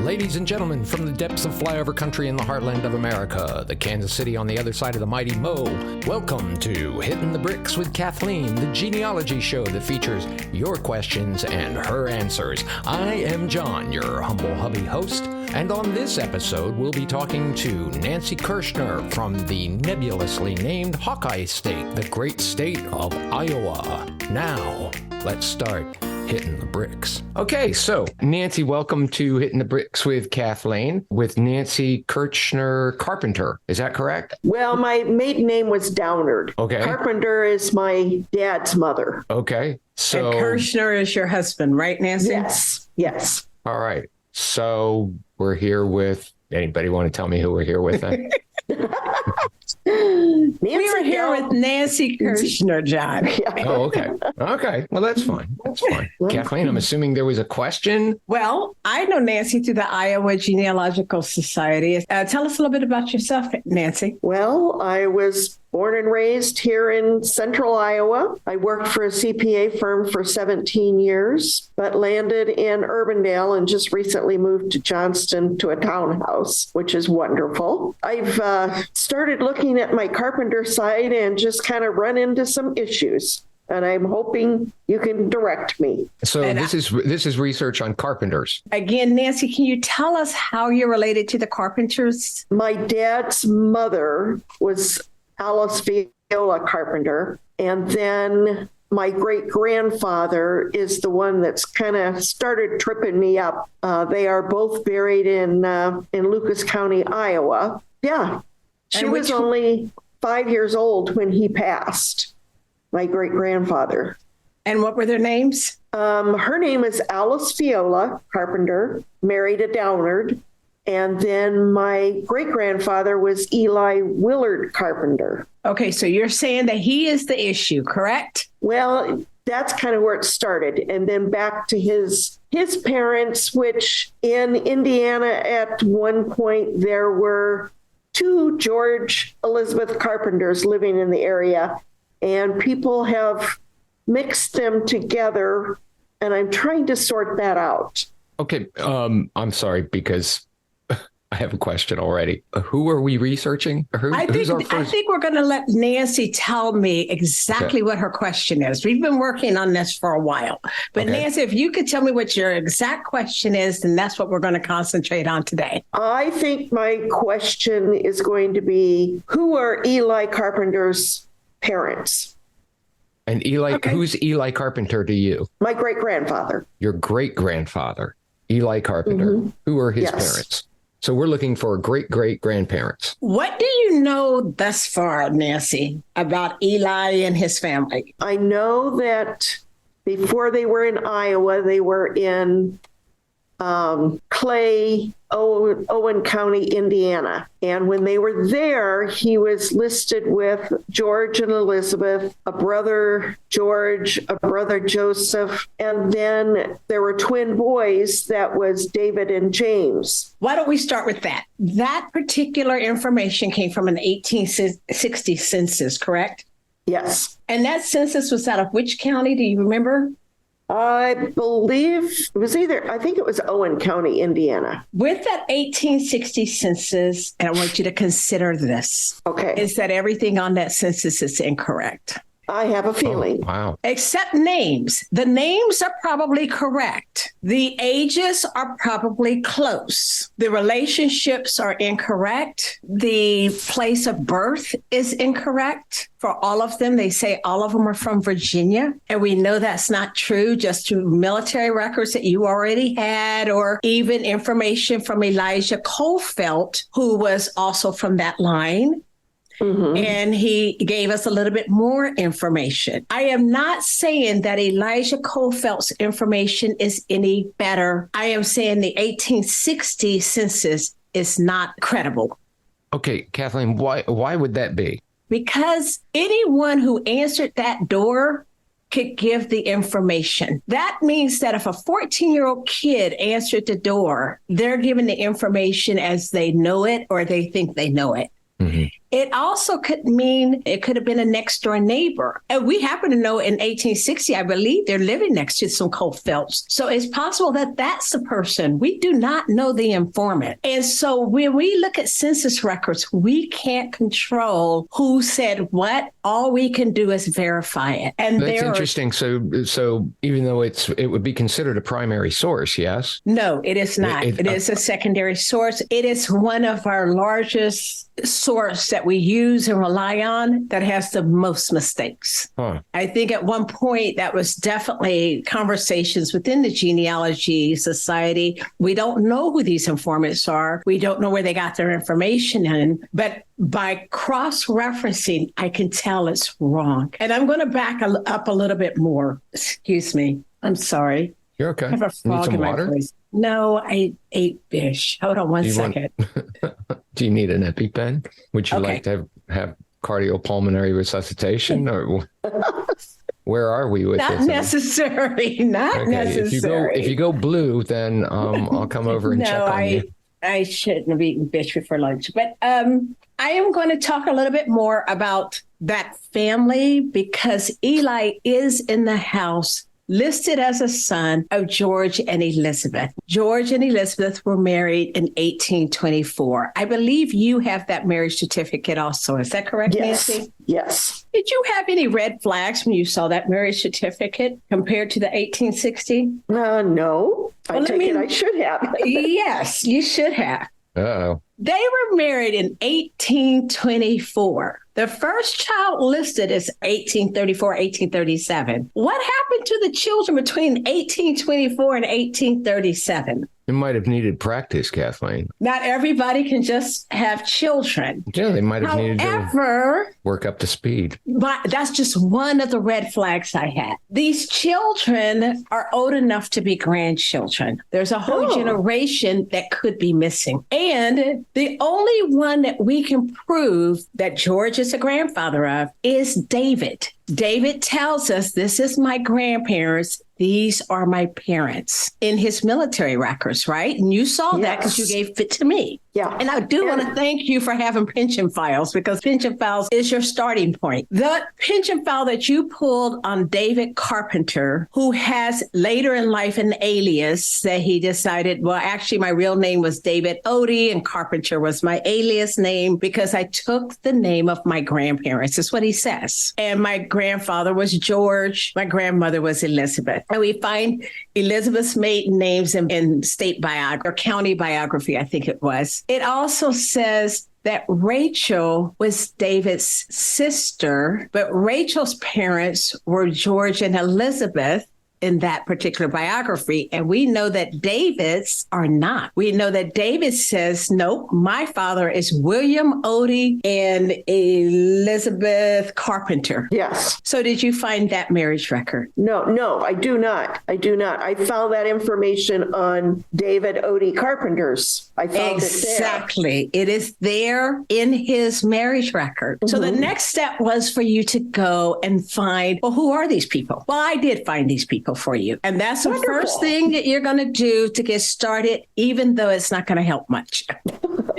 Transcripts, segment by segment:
Ladies and gentlemen, from the depths of flyover country in the heartland of America, the Kansas City on the other side of the mighty Mo, welcome to Hittin the Bricks with Kathleen, the genealogy show that features your questions and her answers. I am John, your humble hubby host, and on this episode, we'll be talking to Nancy Kirschner from the nebulously named Hawkeye State, the great state of Iowa. Now, let's start Hittin the Bricks. Okay, so Nancy, welcome to Hittin the Bricks with Kathleen, with Nancy Kirschner Carpenter. Is that correct? Well, my maiden name was Downard. Okay. Carpenter is my dad's mother. Okay, so... And Kirschner is your husband, right, Nancy? Yes. All right, so we're here with... Anybody want to tell me who we're here with then? We were here with Nancy Kirschner, John. Oh, okay. Okay. Well, that's fine. Kathleen, I'm assuming there was a question? Well, I know Nancy through the Iowa Genealogical Society. Tell us a little bit about yourself, Nancy. Well, I was born and raised here in central Iowa. I worked for a CPA firm for 17 years, but landed in Urbandale and just recently moved to Johnston to a townhouse, which is wonderful. I've started looking at my Carpenter side and just kind of run into some issues. And I'm hoping you can direct me. So this is research on carpenters. Again, Nancy, can you tell us how you're related to the Carpenters? My dad's mother was Alias Carpenter, and then my great-grandfather is the one that's kind of started tripping me up. They are both buried in Lucas County, Iowa. Yeah, she was only 5 years old when he passed, my great-grandfather. And what were their names? Her name is Alice Fiola Carpenter, married a Downard. And then my great-grandfather was Eli Willard Carpenter. Okay, so you're saying that he is the issue, correct? Well, that's kind of where it started. And then back to his parents, which in Indiana at one point there were two George Elizabeth Carpenters living in the area. And people have mixed them together. And I'm trying to sort that out. Okay, I'm sorry, because... I have a question already. Who are we researching? I think we're going to let Nancy tell me exactly what her question is. We've been working on this for a while. But Nancy, if you could tell me what your exact question is, then that's what we're going to concentrate on today. I think my question is going to be, who are Eli Carpenter's parents? And who's Eli Carpenter to you? My great-grandfather. Your great-grandfather, Eli Carpenter. Mm-hmm. Who are his parents? So we're looking for great-great-grandparents. What do you know thus far, Nancy, about Eli and his family? I know that before they were in Iowa, they were in Clay, Owen County, Indiana. And when they were there, he was listed with George and Elizabeth, a brother George, a brother Joseph, and then there were twin boys. That was David and James. Why don't we start with that? That particular information came from an 1860 census, correct? Yes. And that census was out of which county? Do you remember? I believe it was I think it was Owen County, Indiana. With that 1860 census, and I want you to consider this. Okay. Is that everything on that census is incorrect? I have a feeling. Oh, wow. Except names. The names are probably correct. The ages are probably close. The relationships are incorrect. The place of birth is incorrect for all of them. They say all of them are from Virginia. And we know that's not true just through military records that you already had, or even information from Elijah Colfelt, who was also from that line. Mm-hmm. And he gave us a little bit more information. I am not saying that Elijah Colfelt's information is any better. I am saying the 1860 census is not credible. Okay, Kathleen, why would that be? Because anyone who answered that door could give the information. That means that if a 14-year-old kid answered the door, they're giving the information as they know it or they think they know it. Mm-hmm. It also could mean it could have been a next door neighbor. And we happen to know in 1860, I believe they're living next to some coal fields. So it's possible that that's the person. We do not know the informant. And so when we look at census records, we can't control who said what. All we can do is verify it. And that's interesting. So even though it would be considered a primary source, yes? No, it is not. It is a secondary source. It is one of our largest source that we use and rely on that has the most mistakes. Huh. I think at one point that was definitely conversations within the Genealogy Society. We don't know who these informants are. We don't know where they got their information in, but by cross-referencing, I can tell it's wrong. And I'm going to back up a little bit more. Excuse me. I'm sorry. You're okay. I have a frog in my voice. No, I ate fish. Hold on one second. Do you need an EpiPen? Would you like to have cardiopulmonary resuscitation? Or where are we with this? Not necessary. If you go blue, then I'll come over and check on you. I shouldn't have eaten fish before lunch. But I am going to talk a little bit more about that family because Eli is in the house listed as a son of George and Elizabeth. George and Elizabeth were married in 1824. I believe you have that marriage certificate also. Is that correct, yes. Nancy? Yes. Did you have any red flags when you saw that marriage certificate compared to the 1860? No. I should have. Yes, you should have. Uh-oh. They were married in 1824. The first child listed is 1834, 1837. What happened to the children between 1824 and 1837? It might have needed practice, Kathleen. Not everybody can just have children. Yeah, they might have needed to work up to speed. But that's just one of the red flags I had. These children are old enough to be grandchildren. There's a whole generation that could be missing. And the only one that we can prove that George is a grandfather of is David. David tells us, this is my grandparents. These are my parents in his military records, right? And you saw that because you gave it to me. Yeah. And I do want to thank you for having pension files because pension files is your starting point. The pension file that you pulled on David Carpenter, who has later in life an alias that he decided, well, actually, my real name was David Odie and Carpenter was my alias name because I took the name of my grandparents. That's what he says. And my grandfather was George. My grandmother was Elizabeth. And we find Elizabeth's maiden names in state biography or county biography, I think it was. It also says that Rachel was David's sister, but Rachel's parents were George and Elizabeth in that particular biography. And we know that David's are not. We know that David says, nope, my father is William Odie and Elizabeth Carpenter. Yes. So did you find that marriage record? No, I do not. I found that information on David Odie Carpenter's. I found exactly. It is there in his marriage record. Mm-hmm. So the next step was for you to go and find, well, who are these people? Well, I did find these people for you. And that's the first thing that you're going to do to get started, even though it's not going to help much.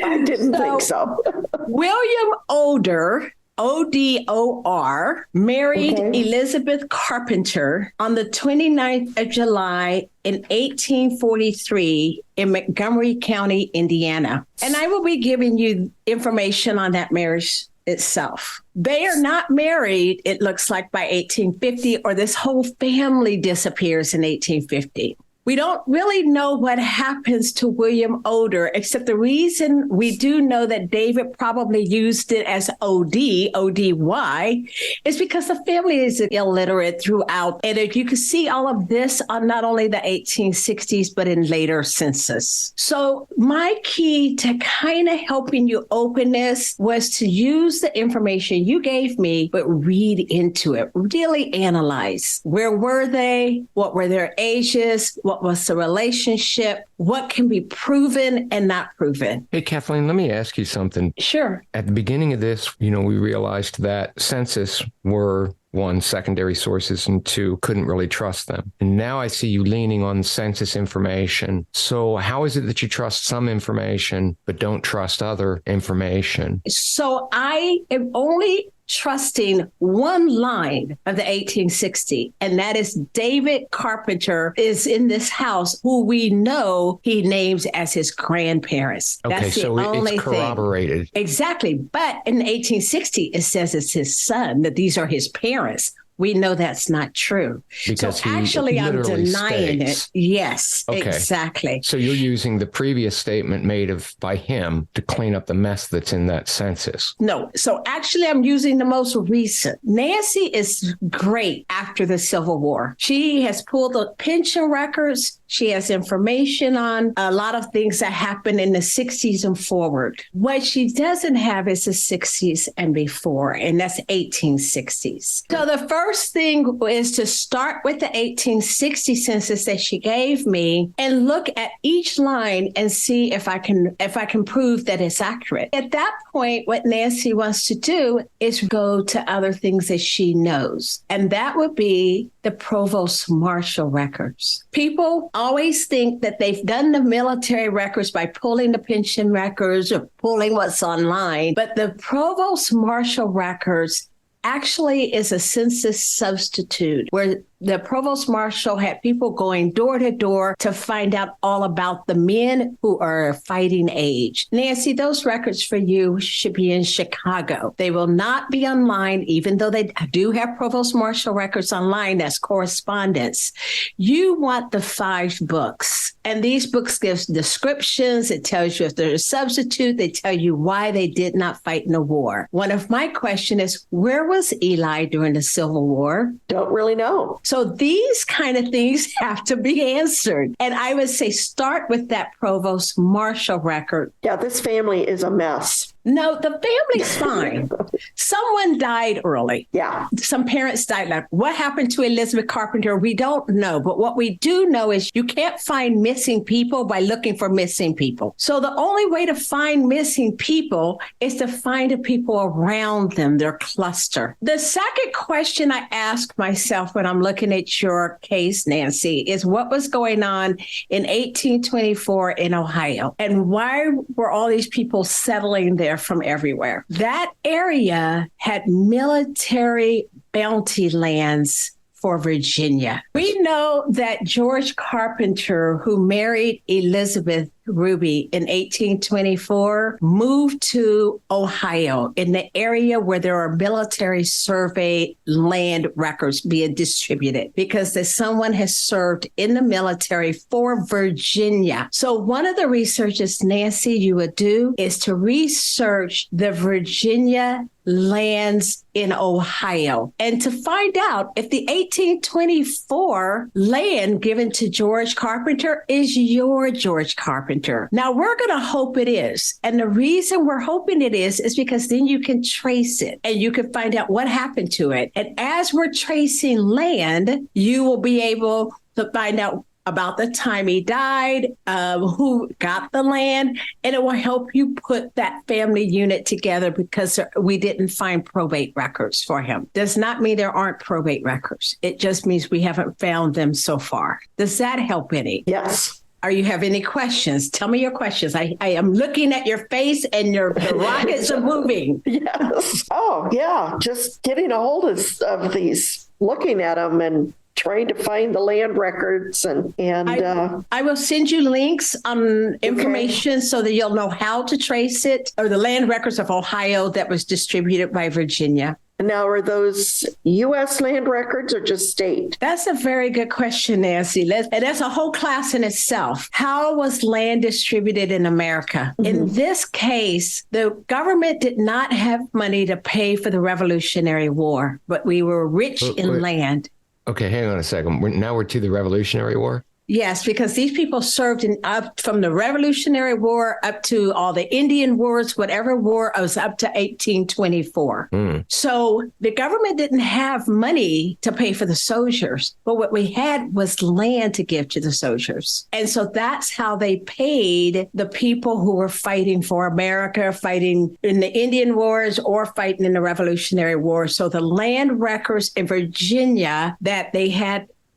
I didn't think so. William Oder, O-D-O-R, married Elizabeth Carpenter on the 29th of July in 1843 in Montgomery County, Indiana. And I will be giving you information on that marriage itself. They are not married, it looks like, by 1850, or this whole family disappears in 1850. We don't really know what happens to William Oder, except the reason we do know that David probably used it as O-D, O-D-Y, is because the family is illiterate throughout. And if you can see all of this on not only the 1860s, but in later census. So my key to kind of helping you open this was to use the information you gave me, but read into it, really analyze. Where were they? What were their ages? What was the relationship? What can be proven and not proven? Hey, Kathleen, let me ask you something. Sure. At the beginning of this, we realized that census were one, secondary sources, and two, couldn't really trust them. And now I see you leaning on census information. So how is it that you trust some information but don't trust other information? So I am only trusting one line of the 1860, and that is David Carpenter is in this house, who we know he names as his grandparents. Okay, That's the so only it's corroborated. thing. Exactly. But in 1860, it says it's his son, that these are his parents. We know that's not true. Because so actually, I'm denying states. it. Yes, okay. Exactly. So you're using the previous statement made by him to clean up the mess that's in that census. No. So actually, I'm using the most recent. Nancy is great after the Civil War. She has pulled the pension records. She has information on a lot of things that happened in the 60s and forward. What she doesn't have is the 60s and before, and that's 1860s. So the first thing is to start with the 1860 census that she gave me and look at each line and see if I can prove that it's accurate. At that point, what Nancy wants to do is go to other things that she knows, and that would be the provost marshal records. People always think that they've done the military records by pulling the pension records or pulling what's online, but the provost marshal records actually is a census substitute where the provost marshal had people going door to door to find out all about the men who are fighting age. Nancy, those records for you should be in Chicago. They will not be online, even though they do have provost marshal records online. That's correspondence. You want the 5 books. And these books give descriptions. It tells you if they're a substitute. They tell you why they did not fight in the war. One of my questions is, where was Eli during the Civil War? Don't really know. So these kind of things have to be answered. And I would say start with that provost marshal record. Yeah, this family is a mess. No, the family's fine. Someone died early. Yeah. Some parents died. Like, what happened to Elizabeth Carpenter? We don't know. But what we do know is you can't find missing people by looking for missing people. So the only way to find missing people is to find the people around them, their cluster. The second question I ask myself when I'm looking at your case, Nancy, is what was going on in 1824 in Ohio? And why were all these people settling there from everywhere? That area had military bounty lands for Virginia. We know that George Carpenter, who married Elizabeth Ruby in 1824, moved to Ohio in the area where there are military survey land records being distributed because someone has served in the military for Virginia. So one of the researches, Nancy, you would do is to research the Virginia lands in Ohio and to find out if the 1824 land given to George Carpenter is your George Carpenter. Now, we're going to hope it is. And the reason we're hoping it is because then you can trace it and you can find out what happened to it. And as we're tracing land, you will be able to find out about the time he died, who got the land, and it will help you put that family unit together because we didn't find probate records for him. Does not mean there aren't probate records. It just means we haven't found them so far. Does that help any? Yes. Or you have any questions? Tell me your questions. I am looking at your face and the rockets are moving. Yes. Oh, yeah. Just getting a hold of these, looking at them and trying to find the land records and I will send you links on information so that you'll know how to trace it, or the land records of Ohio that was distributed by Virginia. Now, are those U.S. land records or just state? That's a very good question, Nancy. And that's a whole class in itself. How was land distributed in America? Mm-hmm. In this case, the government did not have money to pay for the Revolutionary War, but we were rich in land. Okay, hang on a second. Now we're to the Revolutionary War? Yes, because these people served up from the Revolutionary War up to all the Indian wars, whatever war, was up to 1824. So the government didn't have money to pay for the soldiers, but what we had was land to give to the soldiers. And so that's how they paid the people who were fighting for America, fighting in the Indian wars or fighting in the Revolutionary War. So the land records in Virginia that they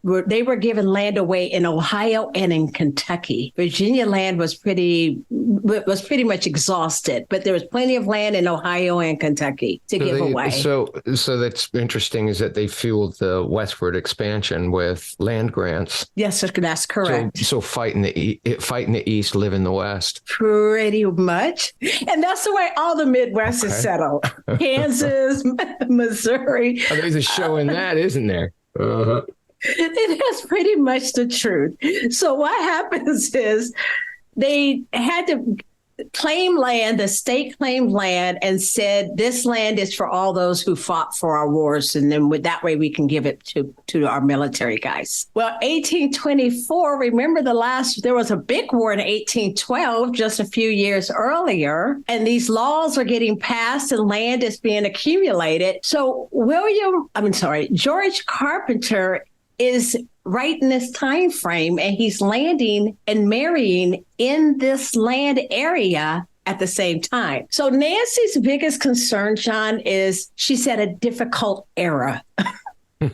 were given land away in Ohio and in Kentucky. Virginia land was pretty much exhausted, but there was plenty of land in Ohio and Kentucky to give away. So that's interesting is that they fueled the westward expansion with land grants. Yes, that's correct. So fight in the East, live in the West. Pretty much. And that's the way all the Midwest is settled. Kansas, Missouri. Oh, there's a show in that, isn't there? Uh-huh. It is pretty much the truth. So what happens is they had to claim land, the state claimed land and said, this land is for all those who fought for our wars. And then that way we can give it to our military guys. Well, 1824, remember there was a big war in 1812, just a few years earlier. And these laws are getting passed and land is being accumulated. So George Carpenter is right in this time frame, and he's landing and marrying in this land area at the same time. So Nancy's biggest concern, John, is she's at a difficult era where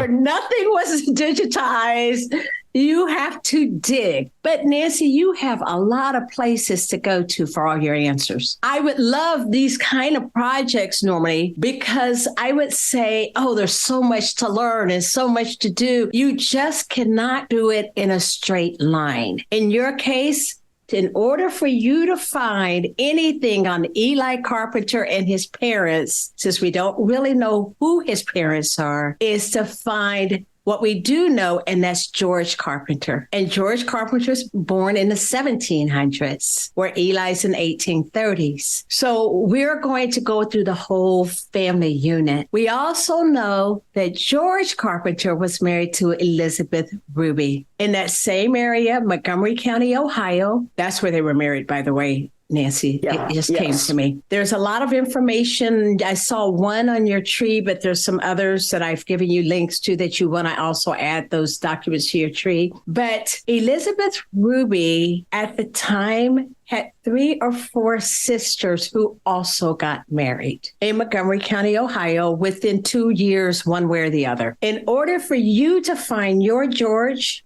nothing was digitized. You have to dig. But Nancy, you have a lot of places to go to for all your answers. I would love these kind of projects normally because I would say, oh, there's so much to learn and so much to do. You just cannot do it in a straight line. In your case, in order for you to find anything on Eli Carpenter and his parents, since we don't really know who his parents are, is to find what we do know, and that's George Carpenter. And George Carpenter's born in the 1700s, where Eli's in 1830s. So we're going to go through the whole family unit. We also know that George Carpenter was married to Elizabeth Ruby in that same area, Montgomery County, Ohio. That's where they were married, by the way. Nancy, it just came to me. There's a lot of information. I saw one on your tree, but there's some others that I've given you links to that you want to also add those documents to your tree. But Elizabeth Ruby at the time had 3 or 4 sisters who also got married in Montgomery County, Ohio, within 2 years, one way or the other. In order for you to find your George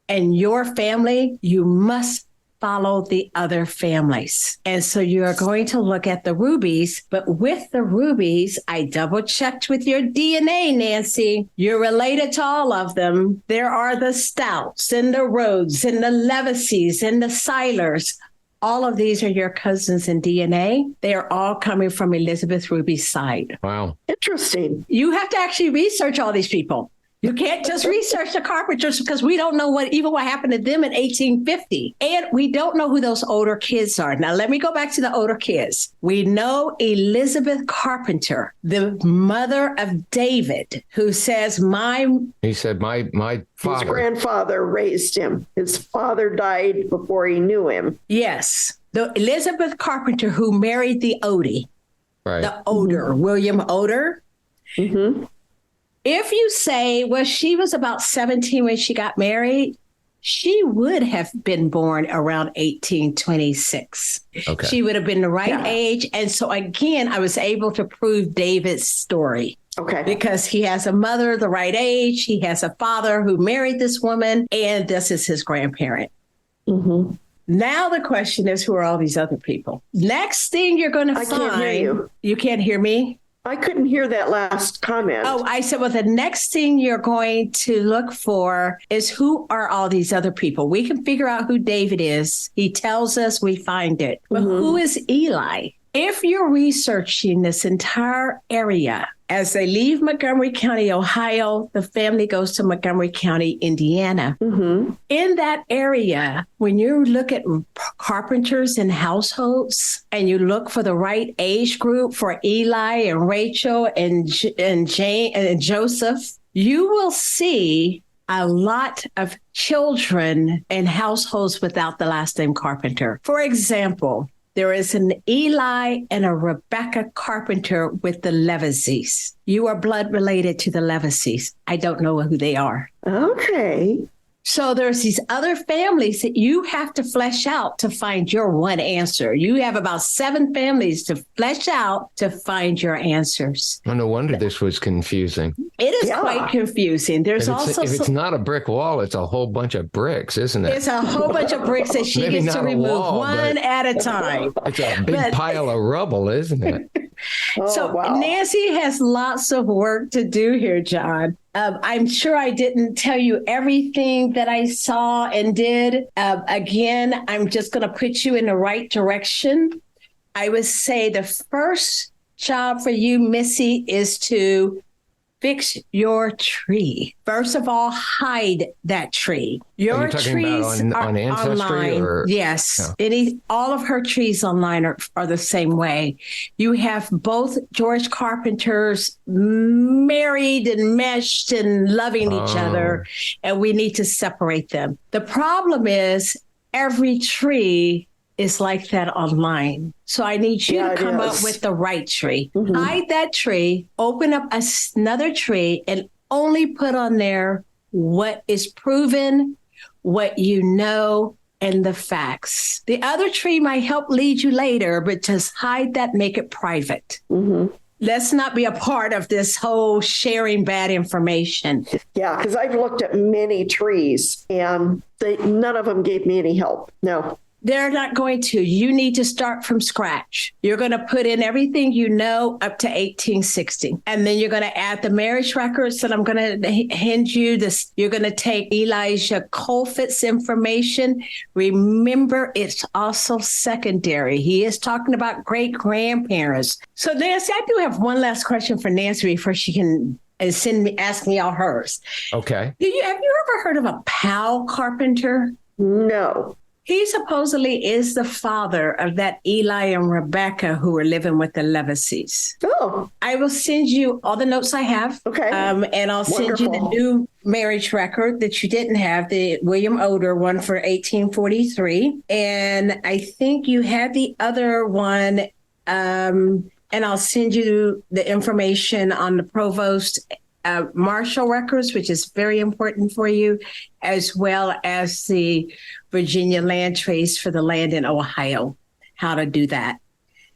and your family, you must follow the other families. And so you are going to look at the Rubies, but with the Rubies, I double checked with your DNA, Nancy. You're related to all of them. There are the Stouts and the Rhodes and the Leviseys and the Seilers. All of these are your cousins in DNA. They are all coming from Elizabeth Ruby's side. Wow. Interesting. You have to actually research all these people. You can't just research the Carpenters because we don't know what happened to them in 1850. And we don't know who those older kids are. Now, let me go back to the older kids. We know Elizabeth Carpenter, the mother of David, who says, my father. His grandfather raised him. His father died before he knew him. Yes. The Elizabeth Carpenter who married the Odie. Right. The Oder, William Oder. Mm-hmm. If you say, well, she was about 17 when she got married, she would have been born around 1826. Okay. She would have been the right age. And so, again, I was able to prove David's story. Okay. Because he has a mother the right age. He has a father who married this woman, and this is his grandparent. Mm-hmm. Now the question is, who are all these other people? Next thing you're going to find. I can't hear you. You can't hear me? I couldn't hear that last comment. Oh, I said, well, the next thing you're going to look for is who are all these other people? We can figure out who David is. He tells us, we find it. But who is Eli? If you're researching this entire area, as they leave Montgomery County, Ohio, the family goes to Montgomery County, Indiana. Mm-hmm. In that area, when you look at carpenters and households and you look for the right age group for Eli and Rachel and Jane and Joseph, you will see a lot of children in households without the last name Carpenter. For example, there is an Eli and a Rebecca Carpenter with the Leviseys. You are blood related to the Leviseys. I don't know who they are. Okay. So there's these other families that you have to flesh out to find your one answer. You have about 7 families to flesh out to find your answers. Well, no wonder this was confusing. It is quite confusing. There's If it's not a brick wall, it's a whole bunch of bricks, isn't it? It's a whole bunch of bricks that she gets to remove one at a time. It's a big pile of rubble, isn't it? Wow. Nancy has lots of work to do here, John. I'm sure I didn't tell you everything that I saw and did. Again, I'm just going to put you in the right direction. I would say the first job for you, Missy, is to fix your tree. First of all, hide that tree. Your trees about on Ancestry online. Or? Yes. All of her trees online are the same way. You have both George Carpenters married and meshed and loving each other, and we need to separate them. The problem is every tree is like that online. So I need you to come up with the right tree. Mm-hmm. Hide that tree, open up another tree, and only put on there what is proven, what you know, and the facts. The other tree might help lead you later, but just hide that, make it private. Mm-hmm. Let's not be a part of this whole sharing bad information. Yeah, because I've looked at many trees and none of them gave me any help. No. They're not going to. You need to start from scratch. You're going to put in everything you know up to 1860. And then you're going to add the marriage records that I'm going to hand you. You're going to take Elijah Colfit's information. Remember, it's also secondary. He is talking about great-grandparents. So, Nancy, I do have one last question for Nancy before she can ask me all hers. Okay. Have you ever heard of a Powell Carpenter? No. He supposedly is the father of that Eli and Rebecca who were living with the Leviseys. Oh. I will send you all the notes I have. Okay. And I'll send you the new marriage record that you didn't have, the William Oder one for 1843. And I think you had the other one. And I'll send you the information on the provost Marshall records, which is very important for you, as well as the Virginia land trace for the land in Ohio, how to do that.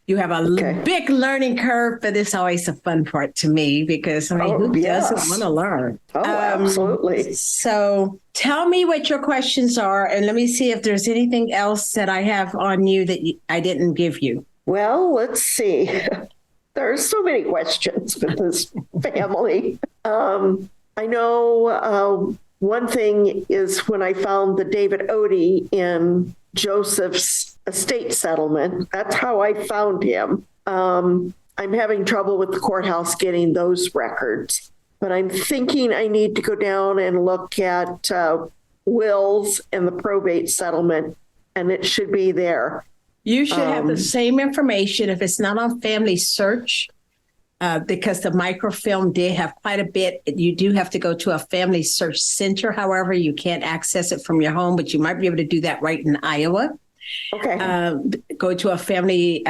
You have a big learning curve, but it's always a fun part to me because who doesn't want to learn? Oh, absolutely. So tell me what your questions are, and let me see if there's anything else that I have on you that I didn't give you. Well, let's see. There are so many questions with this family. I know one thing is when I found the David Odie in Joseph's estate settlement, that's how I found him. I'm having trouble with the courthouse getting those records, but I'm thinking I need to go down and look at wills and the probate settlement, and it should be there. You should have the same information if it's not on Family Search, because the microfilm did have quite a bit. You do have to go to a Family Search Center. However, you can't access it from your home, but you might be able to do that right in Iowa. Okay. Go to a family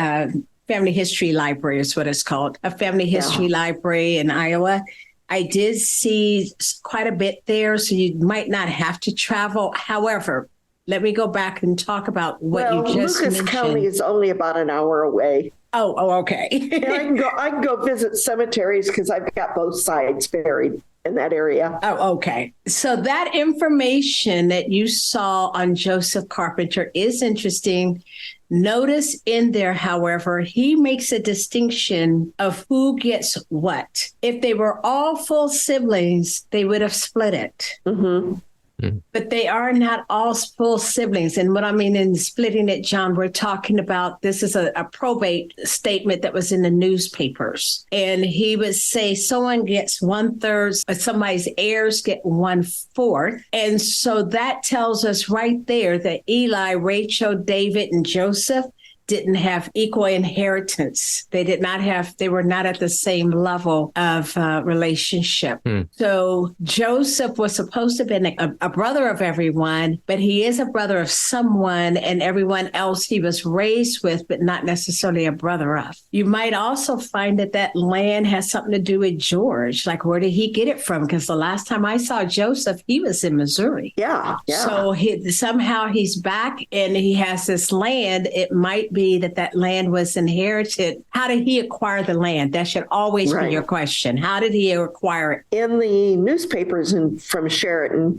history library is what it's called, a family history library in Iowa. I did see quite a bit there, so you might not have to travel. However, let me go back and talk about what you just mentioned. Lucas County is only about an hour away. Oh, okay. And I can go visit cemeteries because I've got both sides buried in that area. Oh, okay. So that information that you saw on Joseph Carpenter is interesting. Notice in there, however, he makes a distinction of who gets what. If they were all full siblings, they would have split it. Mm-hmm. But they are not all full siblings. And what I mean in splitting it, John, we're talking about, this is a probate statement that was in the newspapers. And he would say someone gets 1/3, somebody's heirs get 1/4. And so that tells us right there that Eli, Rachel, David, and Joseph, didn't have equal inheritance. They were not at the same level of relationship. So Joseph was supposed to have been a brother of everyone, but he is a brother of someone, and everyone else he was raised with, but not necessarily a brother of. You might also find that land has something to do with George. Like, where did he get it from? Because the last time I saw Joseph, he was in Missouri. Yeah. So somehow he's back and he has this land. It might be that land was inherited. How did he acquire the land? That should always be your question. How did he acquire it? In the newspapers from Sheraton,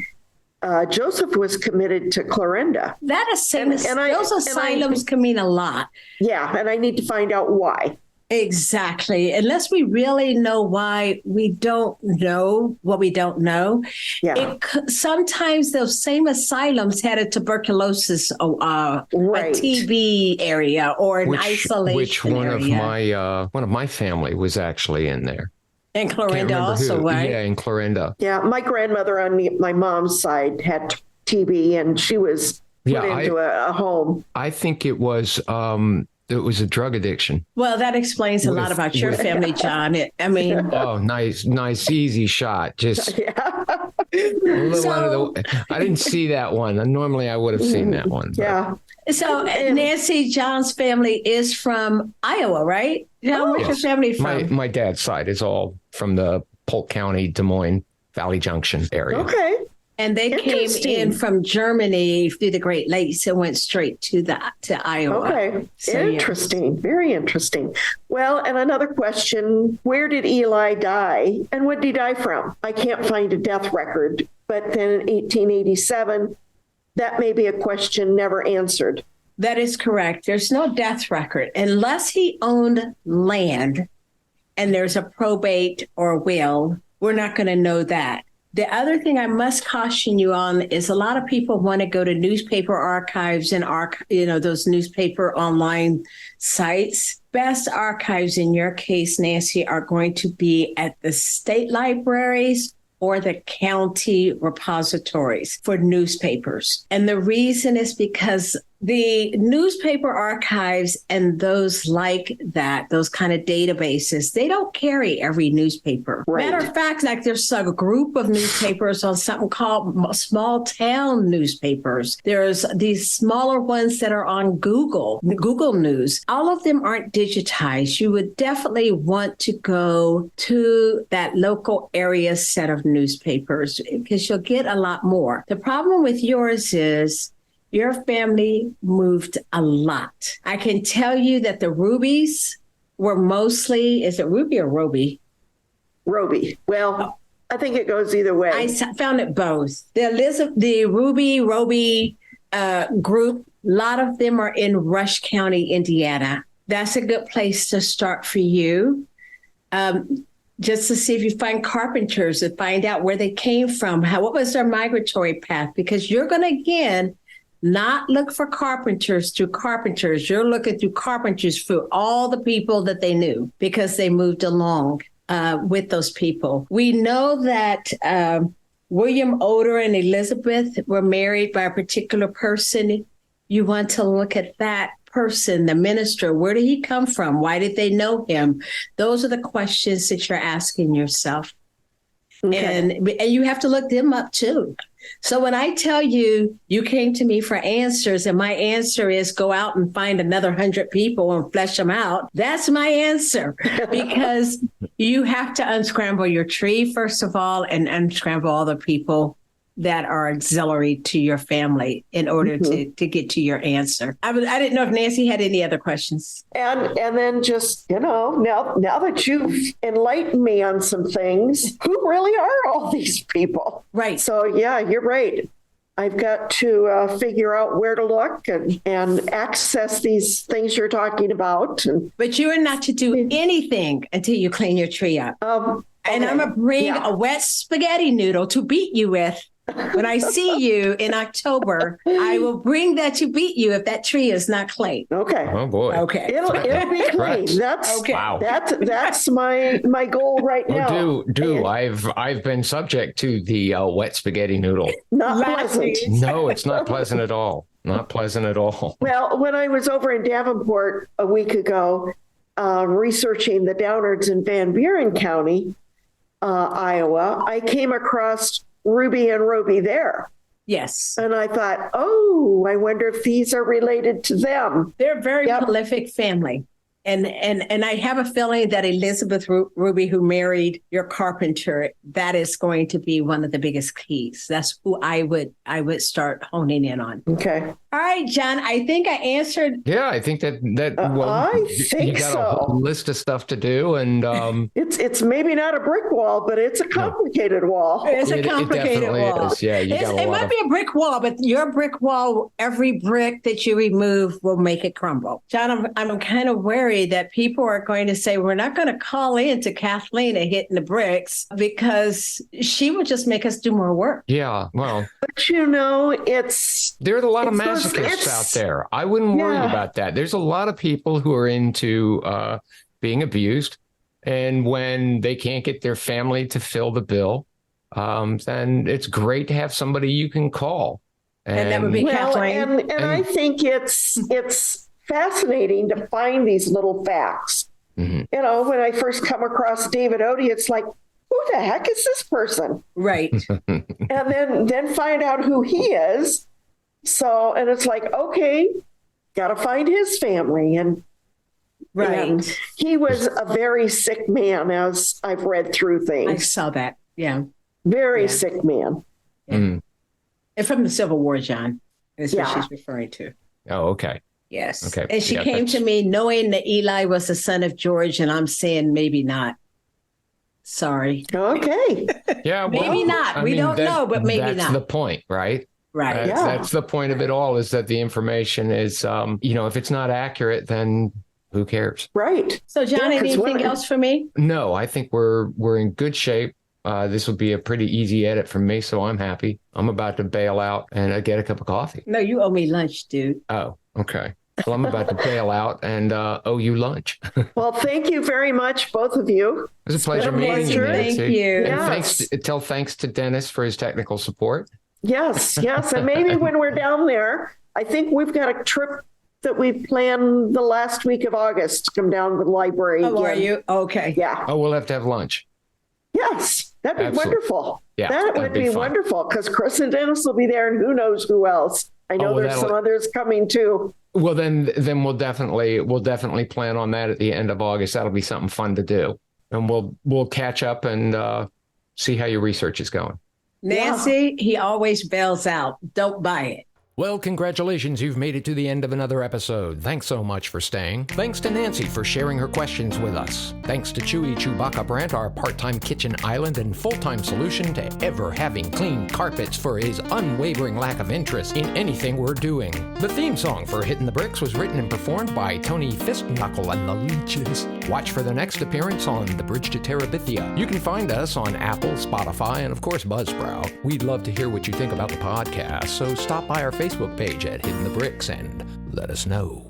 Joseph was committed to Clarinda. That is those asylums can mean a lot. Yeah, and I need to find out why. Exactly. Unless we really know why, we don't know what we don't know. Yeah. Sometimes those same asylums had a tuberculosis, a TB area, or an isolation which one of my family was actually in there. And Clarinda also, right? Yeah, in Clarinda. Yeah, my grandmother on my mom's side had TB, and she was put into a home. I think it was a drug addiction. Well, that explains a lot about your family, John. Oh, nice, easy shot. Just a little out of the. I didn't see that one. Normally, I would have seen that one. But. Yeah. So Nancy, John's family is from Iowa, right? John, where's your family from? My dad's side is all from the Polk County, Des Moines, Valley Junction area. Okay. And they came in from Germany through the Great Lakes and went straight to Iowa. Okay. So, interesting. Yeah. Very interesting. Well, and another question, where did Eli die and what did he die from? I can't find a death record, but then in 1887, that may be a question never answered. That is correct. There's no death record unless he owned land and there's a probate or will. We're not going to know that. The other thing I must caution you on is a lot of people want to go to newspaper archives and those newspaper online sites. Best archives in your case, Nancy, are going to be at the state libraries or the county repositories for newspapers. And the reason is because the newspaper archives and those like that, those kind of databases, they don't carry every newspaper. Right. Matter of fact, like there's a group of newspapers on something called small town newspapers. There's these smaller ones that are on Google News. All of them aren't digitized. You would definitely want to go to that local area set of newspapers because you'll get a lot more. The problem with yours is your family moved a lot. I can tell you that the Rubies were mostly, is it Ruby or Roby? Roby. Well, I think it goes either way. I found it both. The Ruby, Roby group, a lot of them are in Rush County, Indiana. That's a good place to start for you. Just to see if you find Carpenters, to find out where they came from, what was their migratory path, because you're going to, again, not look for Carpenters through Carpenters. You're looking through Carpenters through all the people that they knew because they moved along with those people. We know that William Oder and Elizabeth were married by a particular person. You want to look at that person, the minister. Where did he come from? Why did they know him? Those are the questions that you're asking yourself. Okay. And you have to look them up too. So when I tell you, you came to me for answers and my answer is go out and find another 100 people and flesh them out, that's my answer, because you have to unscramble your tree, first of all, and unscramble all the people that are auxiliary to your family in order to get to your answer. I didn't know if Nancy had any other questions. And then just, now that you've enlightened me on some things, who really are all these people? Right. So, yeah, you're right. I've got to figure out where to look and access these things you're talking about. But you are not to do anything until you clean your tree up. And I'm going to bring a wet spaghetti noodle to beat you with. When I see you in October, I will bring that to beat you if that tree is not clean. Okay. Oh boy. Okay. It'll be clean. That's okay. Wow. That's my goal right now. I've been subject to the wet spaghetti noodle. Not pleasant. No, it's not pleasant at all. not pleasant at all. Well, when I was over in Davenport a week ago, researching the Downards in Van Buren County, Iowa, I came across Ruby and Roby there. Yes. And I thought, oh, I wonder if these are related to them. They're a very prolific family. And I have a feeling that Elizabeth Ruby, who married your Carpenter, that is going to be one of the biggest keys. That's who I would start honing in on. Okay. All right, John, I think I answered. Yeah, I think that well, I think you got a whole list of stuff to do, and it's maybe not a brick wall, but it's a complicated wall. It's a complicated it definitely wall. is. Yeah, it might be a brick wall, but your brick wall, every brick that you remove will make it crumble. John, I'm kind of worried that people are going to say, we're not going to call in to Kathleen at Hittin the Bricks because she would just make us do more work. Yeah, well. But you know, there are a lot of masochists out there. I wouldn't worry about that. There's a lot of people who are into being abused. And when they can't get their family to fill the bill, then it's great to have somebody you can call. And that would be Kathleen. And I think it's fascinating to find these little facts. Mm-hmm. You know, when I first come across David Odie, it's like, who the heck is this person? Right. And then find out who he is. So, and it's like, okay, got to find his family. And he was a very sick man, as I've read through things. I saw that. Yeah. Very sick man. Yeah. Mm. And from the Civil War, John, is what she's referring to. Oh, okay. Yes. Okay. And she came to me knowing that Eli was the son of George, and I'm saying maybe not. Sorry. Okay. Yeah. Well, maybe not. We don't know, but maybe not. That's the point, right? Right. That's the point of it all, is that the information is, if it's not accurate, then who cares? Right. So, John, anything else for me? No, I think we're in good shape. This will be a pretty easy edit from me, so I'm happy. I'm about to bail out and get a cup of coffee. No, you owe me lunch, dude. Oh, okay. Well, I'm about to bail out and owe you lunch. Well, thank you very much, both of you. It was a pleasure meeting you, Nancy. Thank you. And thanks to Dennis for his technical support. Yes. And maybe when we're down there, I think we've got a trip that we planned the last week of August to come down to the library. Oh, again. are you? Okay. Yeah. Oh, we'll have to have lunch. Yes, that'd be wonderful. Yeah, that would be wonderful, because Chris and Dennis will be there, and who knows who else. I know there's some others coming too. Well, then we'll definitely plan on that at the end of August. That'll be something fun to do, and we'll catch up and see how your research is going. Nancy, he always bails out. Don't buy it. Well, congratulations, you've made it to the end of another episode. Thanks so much for staying. Thanks to Nancy for sharing her questions with us. Thanks to Chewy Chewbacca Brandt, our part-time kitchen island and full-time solution to ever having clean carpets, for his unwavering lack of interest in anything we're doing. The theme song for Hittin the Bricks was written and performed by Tony Fistknuckle and the Leeches. Watch for the next appearance on The Bridge to Terabithia. You can find us on Apple, Spotify, and of course Buzzsprout. We'd love to hear what you think about the podcast, so stop by our Facebook page at Hittin the Bricks and let us know.